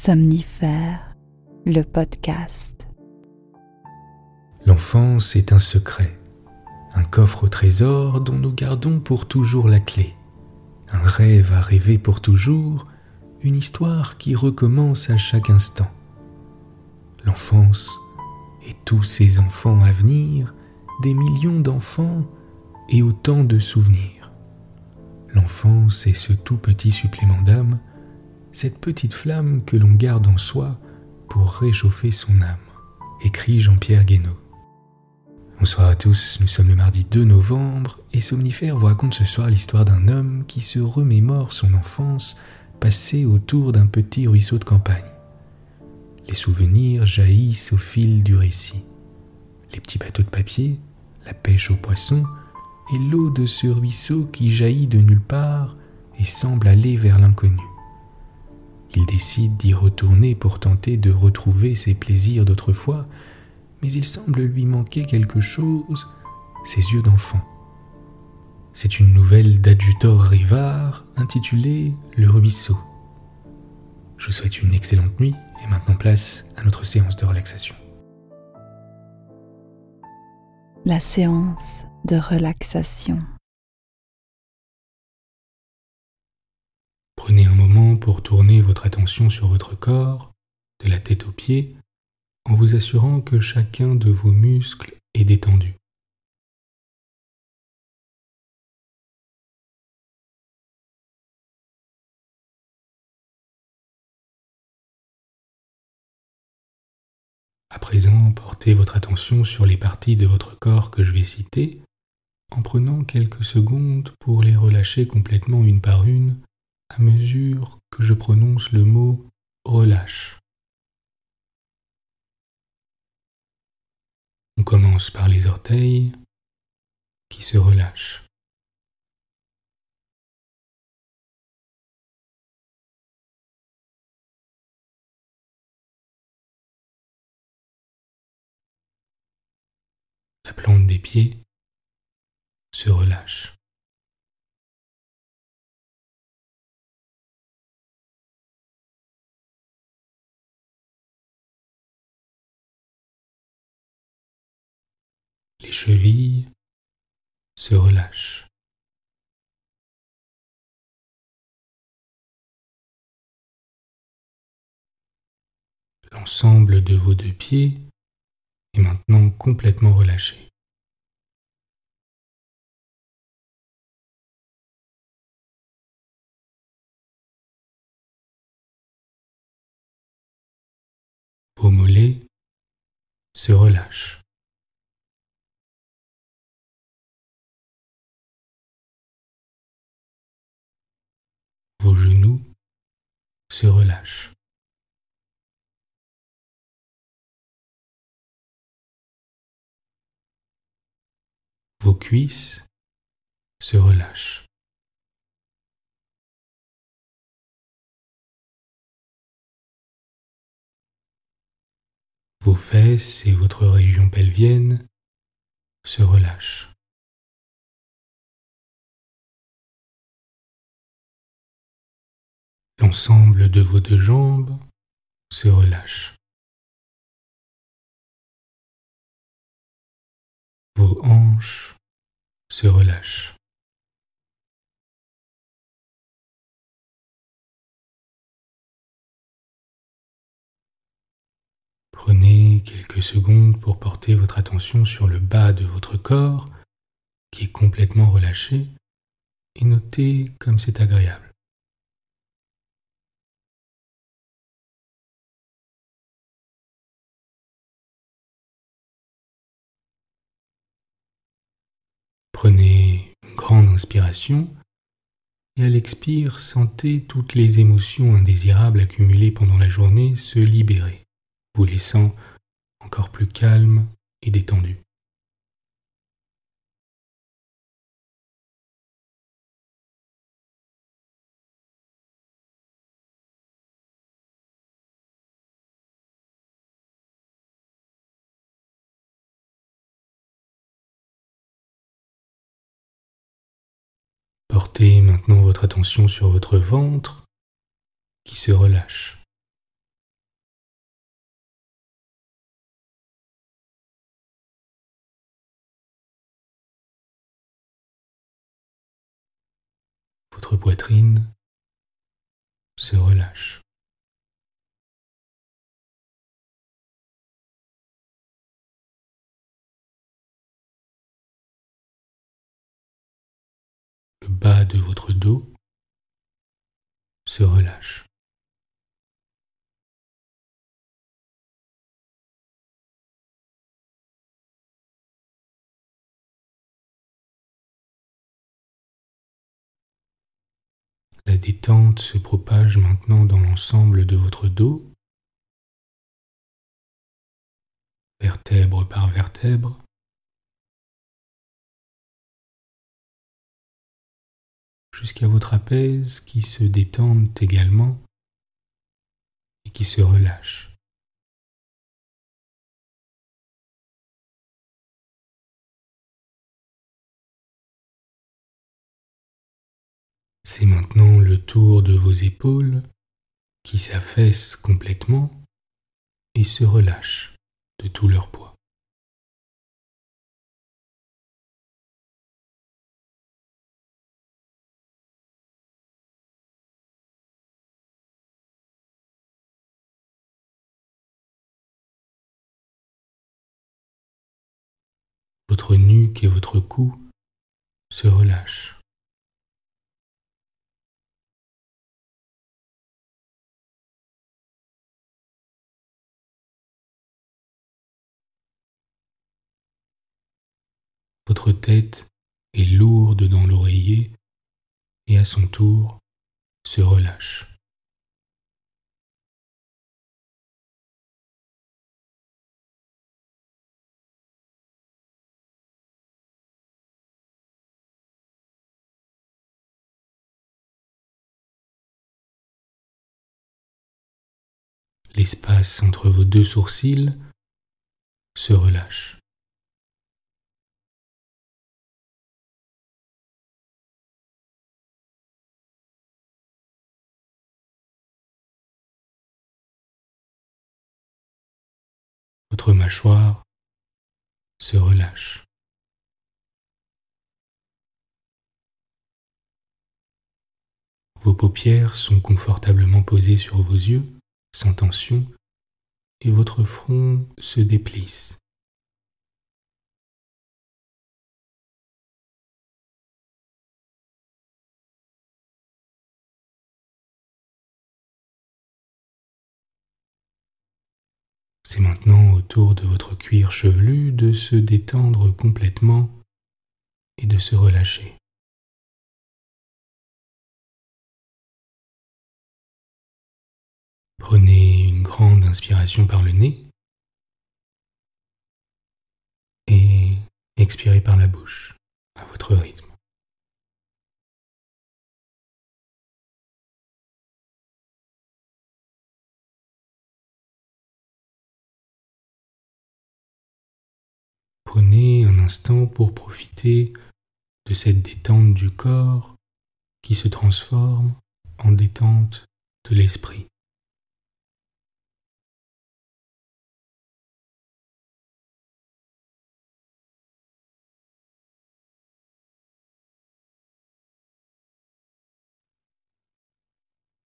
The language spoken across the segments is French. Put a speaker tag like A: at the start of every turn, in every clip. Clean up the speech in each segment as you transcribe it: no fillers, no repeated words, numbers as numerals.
A: Somnifère, le podcast.
B: L'enfance est un secret, un coffre au trésor dont nous gardons pour toujours la clé, un rêve à rêver pour toujours, une histoire qui recommence à chaque instant. L'enfance et tous ses enfants à venir, des millions d'enfants et autant de souvenirs. L'enfance est ce tout petit supplément d'âme, cette petite flamme que l'on garde en soi pour réchauffer son âme, écrit Jean-Pierre Guénot. Bonsoir à tous, nous sommes le mardi 2 novembre et Somnifère vous raconte ce soir l'histoire d'un homme qui se remémore son enfance passée autour d'un petit ruisseau de campagne. Les souvenirs jaillissent au fil du récit. Les petits bateaux de papier, la pêche aux poissons et l'eau de ce ruisseau qui jaillit de nulle part et semble aller vers l'inconnu. Il décide d'y retourner pour tenter de retrouver ses plaisirs d'autrefois, mais il semble lui manquer quelque chose, ses yeux d'enfant. C'est une nouvelle d'Adjutor Rivard intitulée « Le ruisseau ». Je vous souhaite une excellente nuit et maintenant place à notre séance de relaxation.
A: La séance de relaxation.
B: Prenez un moment pour tourner votre attention sur votre corps, de la tête aux pieds, en vous assurant que chacun de vos muscles est détendu. À présent, portez votre attention sur les parties de votre corps que je vais citer, en prenant quelques secondes pour les relâcher complètement une par une, à mesure que je prononce le mot « relâche ». On commence par les orteils qui se relâchent. La plante des pieds se relâche. Les chevilles se relâchent. L'ensemble de vos deux pieds est maintenant complètement relâché. Vos mollets se relâchent. Vos genoux se relâchent. Vos cuisses se relâchent. Vos fesses et votre région pelvienne se relâchent. L'ensemble de vos deux jambes se relâche. Vos hanches se relâchent. Prenez quelques secondes pour porter votre attention sur le bas de votre corps, qui est complètement relâché, et notez comme c'est agréable. Prenez une grande inspiration et à l'expire, sentez toutes les émotions indésirables accumulées pendant la journée se libérer, vous laissant encore plus calme et détendu. Portez maintenant votre attention sur votre ventre qui se relâche. votre poitrine se relâche. Le bas de votre dos se relâche. La détente se propage maintenant dans l'ensemble de votre dos, vertèbre par vertèbre, jusqu'à vos trapèzes qui se détendent également et qui se relâchent. C'est maintenant le tour de vos épaules qui s'affaissent complètement et se relâchent de tout leur poids. Votre nuque et votre cou se relâchent. Votre tête est lourde dans l'oreiller et à son tour se relâche. L'espace entre vos deux sourcils se relâche. Votre mâchoire se relâche. Vos paupières sont confortablement posées sur vos yeux, sans tension, et votre front se déplisse. C'est maintenant au tour de votre cuir chevelu de se détendre complètement et de se relâcher. Prenez une grande inspiration par le nez et expirez par la bouche à votre rythme. Prenez un instant pour profiter de cette détente du corps qui se transforme en détente de l'esprit.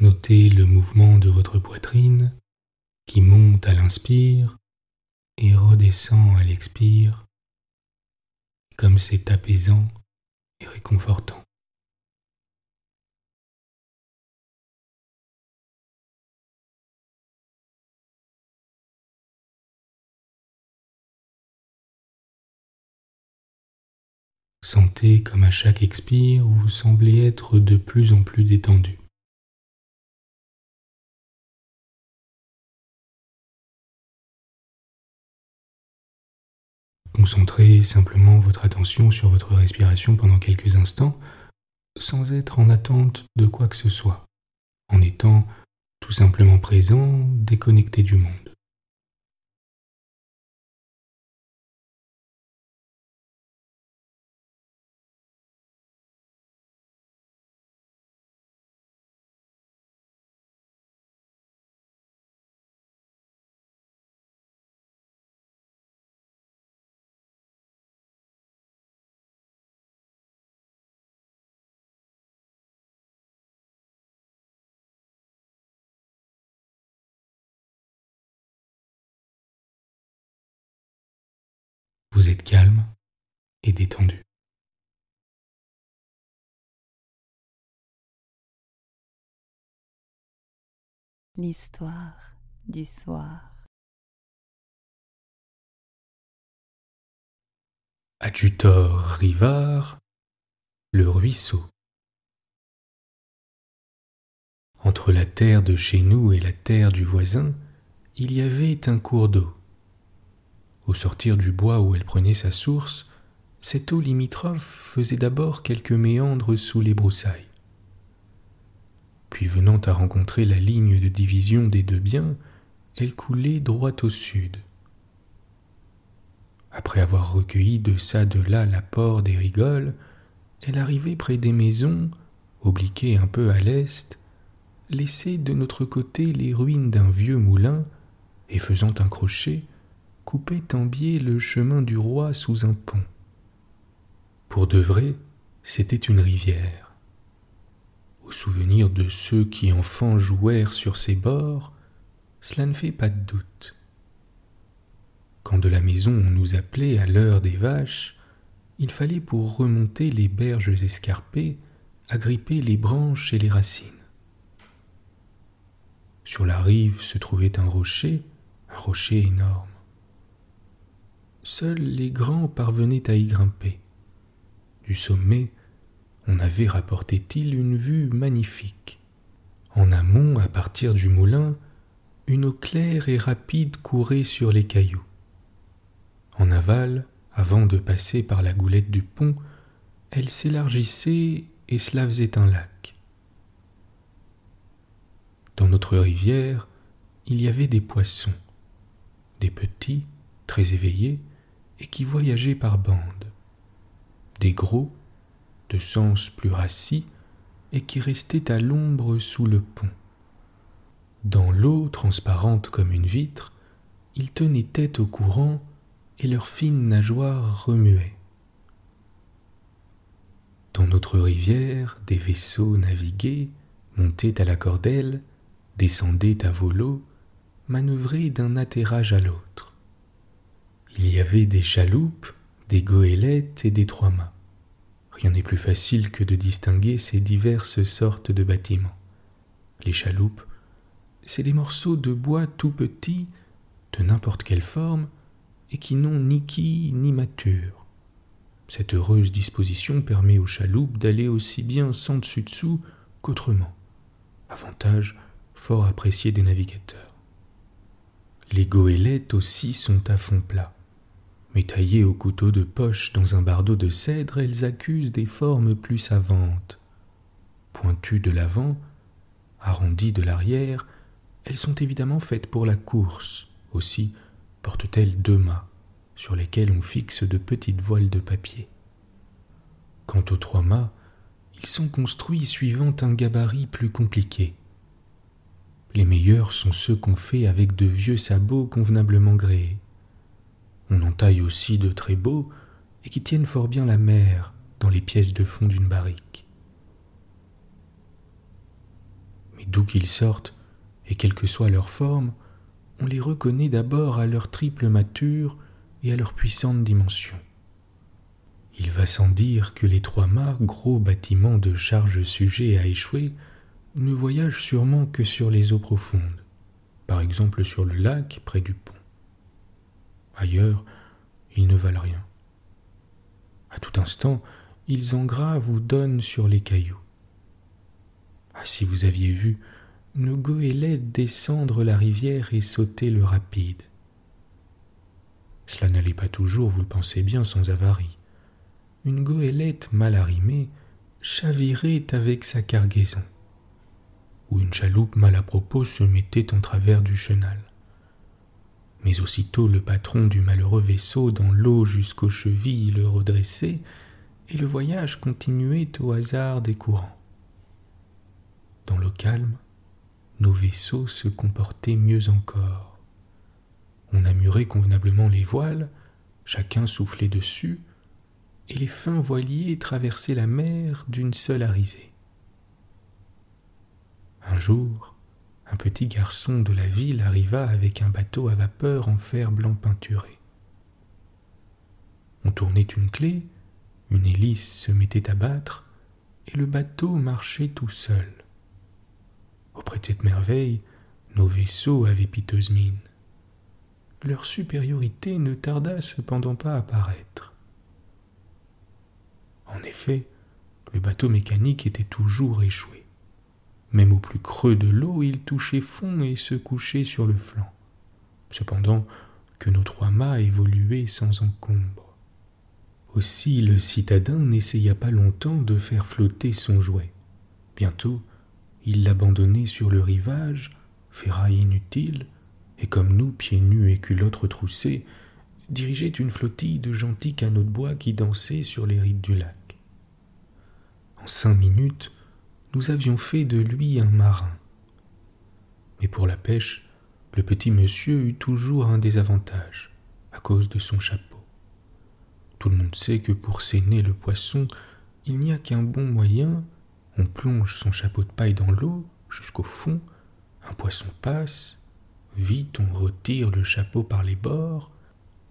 B: Notez le mouvement de votre poitrine qui monte à l'inspire et redescend à l'expire, comme c'est apaisant et réconfortant. Sentez comme à chaque expire, vous semblez être de plus en plus détendu. Concentrez simplement votre attention sur votre respiration pendant quelques instants, sans être en attente de quoi que ce soit, en étant tout simplement présent, déconnecté du monde. Vous êtes calme et détendu.
A: L'histoire du soir.
B: Adjutor Rivard, le ruisseau. Entre la terre de chez nous et la terre du voisin, il y avait un cours d'eau. Au sortir du bois où elle prenait sa source, cette eau limitrophe faisait d'abord quelques méandres sous les broussailles. Puis venant à rencontrer la ligne de division des deux biens, elle coulait droit au sud. Après avoir recueilli de ça de là l'apport des rigoles, elle arrivait près des maisons, obliquée un peu à l'est, laissait de notre côté les ruines d'un vieux moulin, et faisant un crochet, coupait en biais le chemin du roi sous un pont. Pour de vrai, c'était une rivière. Au souvenir de ceux qui enfants jouèrent sur ses bords, cela ne fait pas de doute. Quand de la maison on nous appelait à l'heure des vaches, il fallait pour remonter les berges escarpées agripper les branches et les racines. Sur la rive se trouvait un rocher énorme. Seuls les grands parvenaient à y grimper. Du sommet, on avait, rapportait-il, une vue magnifique. En amont, à partir du moulin, une eau claire et rapide courait sur les cailloux. En aval, avant de passer par la goulette du pont, elle s'élargissait et cela faisait un lac. Dans notre rivière, il y avait des poissons, des petits, très éveillés, et qui voyageaient par bandes, des gros, de sens plus rassis, et qui restaient à l'ombre sous le pont. Dans l'eau, transparente comme une vitre, ils tenaient tête au courant, et leurs fines nageoires remuaient. Dans notre rivière, des vaisseaux naviguaient, montaient à la cordelle, descendaient à volo, manœuvraient d'un atterrage à l'autre. Il y avait des chaloupes, des goélettes et des trois-mâts. Rien n'est plus facile que de distinguer ces diverses sortes de bâtiments. Les chaloupes, c'est des morceaux de bois tout petits, de n'importe quelle forme, et qui n'ont ni quille ni mâture. Cette heureuse disposition permet aux chaloupes d'aller aussi bien sans dessus-dessous qu'autrement. Avantage fort apprécié des navigateurs. Les goélettes aussi sont à fond plat. Mais taillées au couteau de poche dans un bardeau de cèdre, elles accusent des formes plus savantes. Pointues de l'avant, arrondies de l'arrière, elles sont évidemment faites pour la course. Aussi portent-elles deux mâts, sur lesquels on fixe de petites voiles de papier. Quant aux trois mâts, ils sont construits suivant un gabarit plus compliqué. Les meilleurs sont ceux qu'on fait avec de vieux sabots convenablement gréés. On en taille aussi de très beaux et qui tiennent fort bien la mer dans les pièces de fond d'une barrique. Mais d'où qu'ils sortent, et quelle que soit leur forme, on les reconnaît d'abord à leur triple mâture et à leur puissante dimension. Il va sans dire que les trois mâts, gros bâtiments de charges sujets à échouer, ne voyagent sûrement que sur les eaux profondes, par exemple sur le lac près du pont. Ailleurs, ils ne valent rien. À tout instant, ils engravent ou donnent sur les cailloux. Ah, si vous aviez vu nos goélettes descendre la rivière et sauter le rapide. Cela n'allait pas toujours, vous le pensez bien, sans avarie. Une goélette mal arrimée chavirait avec sa cargaison, ou une chaloupe mal à propos se mettait en travers du chenal. Mais aussitôt le patron du malheureux vaisseau dans l'eau jusqu'aux chevilles le redressait, et le voyage continuait au hasard des courants. Dans l'eau calme, nos vaisseaux se comportaient mieux encore. On amurait convenablement les voiles, chacun soufflait dessus, et les fins voiliers traversaient la mer d'une seule arisée. Un jour, un petit garçon de la ville arriva avec un bateau à vapeur en fer blanc peinturé. On tournait une clé, une hélice se mettait à battre, et le bateau marchait tout seul. Auprès de cette merveille, nos vaisseaux avaient piteuse mine. Leur supériorité ne tarda cependant pas à paraître. En effet, le bateau mécanique était toujours échoué. Même au plus creux de l'eau, il touchait fond et se couchait sur le flanc. Cependant que nos 3 mâts évoluaient sans encombre. Aussi le citadin n'essaya pas longtemps de faire flotter son jouet. Bientôt, il l'abandonnait sur le rivage, ferraille inutile, et comme nous, pieds nus et culottes retroussées, dirigeait une flottille de gentils canots de bois qui dansaient sur les rives du lac. En 5 minutes, nous avions fait de lui un marin. Mais pour la pêche, le petit monsieur eut toujours un désavantage, à cause de son chapeau. Tout le monde sait que pour saigner le poisson, il n'y a qu'un bon moyen. On plonge son chapeau de paille dans l'eau, jusqu'au fond, un poisson passe, vite on retire le chapeau par les bords,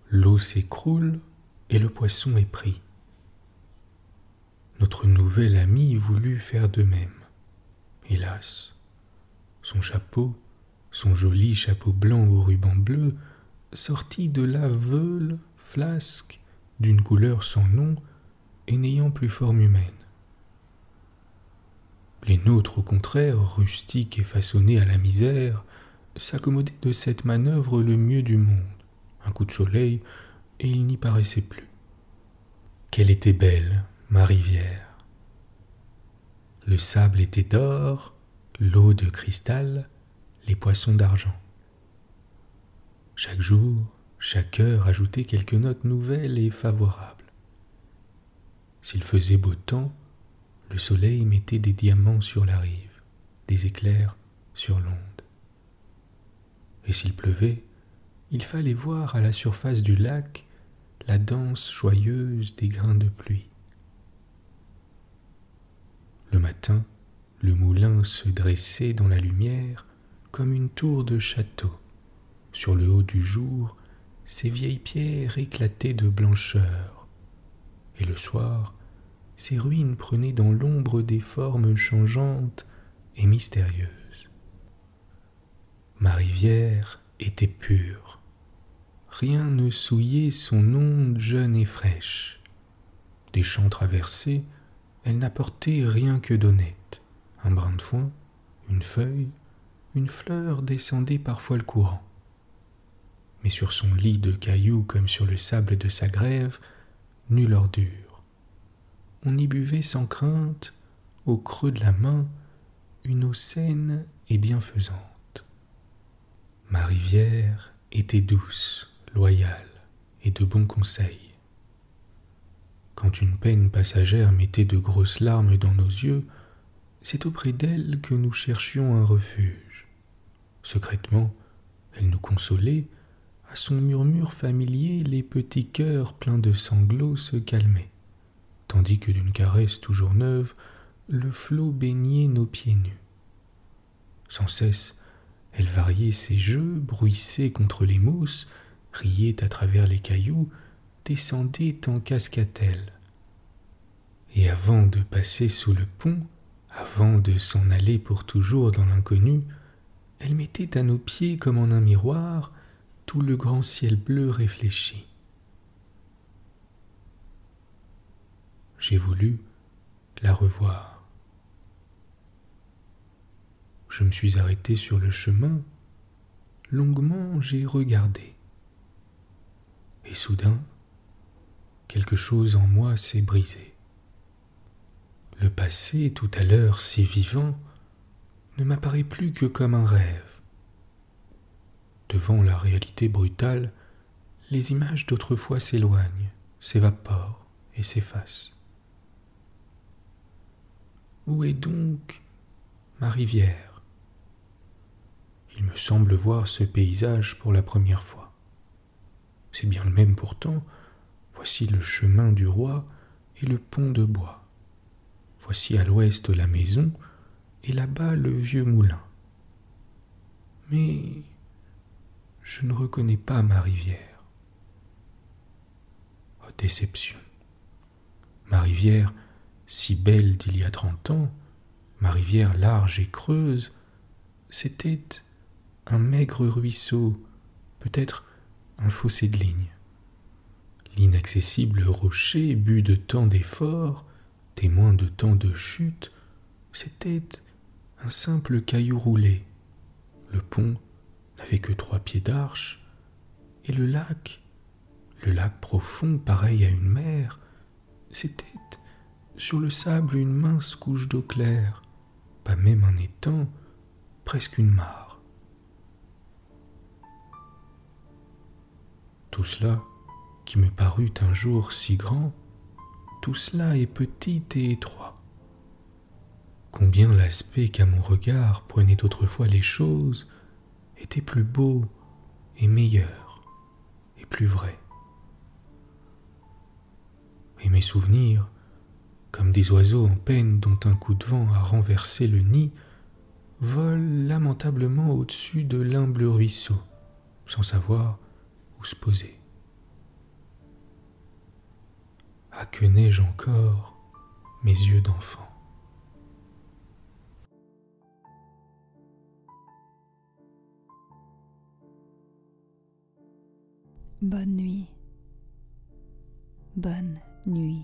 B: l'eau s'écroule et le poisson est pris. Notre nouvel ami voulut faire de même. Hélas, son chapeau, son joli chapeau blanc au ruban bleu, sortit de là veule, flasque, d'une couleur sans nom et n'ayant plus forme humaine. Les nôtres, au contraire, rustiques et façonnés à la misère, s'accommodaient de cette manœuvre le mieux du monde. Un coup de soleil, et il n'y paraissait plus. Qu'elle était belle, ma rivière! Le sable était d'or, l'eau de cristal, les poissons d'argent. Chaque jour, chaque heure ajoutait quelques notes nouvelles et favorables. S'il faisait beau temps, le soleil mettait des diamants sur la rive, des éclairs sur l'onde. Et s'il pleuvait, il fallait voir à la surface du lac la danse joyeuse des grains de pluie. Le matin, le moulin se dressait dans la lumière comme une tour de château. Sur le haut du jour, ses vieilles pierres éclataient de blancheur. Et le soir, ces ruines prenaient dans l'ombre des formes changeantes et mystérieuses. Ma rivière était pure. Rien ne souillait son onde jeune et fraîche. Des champs traversés, elle n'apportait rien que d'honnête. Un brin de foin, une feuille, une fleur descendait parfois le courant. Mais sur son lit de cailloux comme sur le sable de sa grève, nulle ordure. On y buvait sans crainte, au creux de la main, une eau saine et bienfaisante. Ma rivière était douce, loyale et de bons conseils. Quand une peine passagère mettait de grosses larmes dans nos yeux, c'est auprès d'elle que nous cherchions un refuge. Secrètement, elle nous consolait, à son murmure familier, les petits cœurs pleins de sanglots se calmaient. Tandis que d'une caresse toujours neuve, le flot baignait nos pieds nus. Sans cesse, elle variait ses jeux, bruissait contre les mousses, riait à travers les cailloux, descendait en cascatelle. Et avant de passer sous le pont, avant de s'en aller pour toujours dans l'inconnu, elle mettait à nos pieds comme en un miroir tout le grand ciel bleu réfléchi. J'ai voulu la revoir. Je me suis arrêté sur le chemin, longuement j'ai regardé. Et soudain, quelque chose en moi s'est brisé. Le passé, tout à l'heure si vivant, ne m'apparaît plus que comme un rêve. Devant la réalité brutale, les images d'autrefois s'éloignent, s'évaporent et s'effacent. Où est donc ma rivière? Il me semble voir ce paysage pour la première fois. C'est bien le même pourtant. Voici le chemin du roi et le pont de bois. Voici à l'ouest la maison et là-bas le vieux moulin. Mais je ne reconnais pas ma rivière. Oh, déception. Ma rivière, si belle d'il y a 30 ans, ma rivière large et creuse, c'était un maigre ruisseau, peut-être un fossé de ligne. L'inaccessible rocher, bu de tant d'efforts, témoin de tant de chutes, c'était un simple caillou roulé. Le pont n'avait que 3 pieds d'arche, et le lac profond, pareil à une mer, c'était sur le sable une mince couche d'eau claire, pas même un étang, presque une mare. Tout cela, qui me parut un jour si grand, tout cela est petit et étroit. Combien l'aspect qu'à mon regard prenaient autrefois les choses était plus beau et meilleur et plus vrai. Et mes souvenirs, comme des oiseaux en peine dont un coup de vent a renversé le nid, volent lamentablement au-dessus de l'humble ruisseau, sans savoir où se poser. Ah, que n'ai-je encore, mes yeux d'enfant.
A: Bonne nuit. Bonne nuit.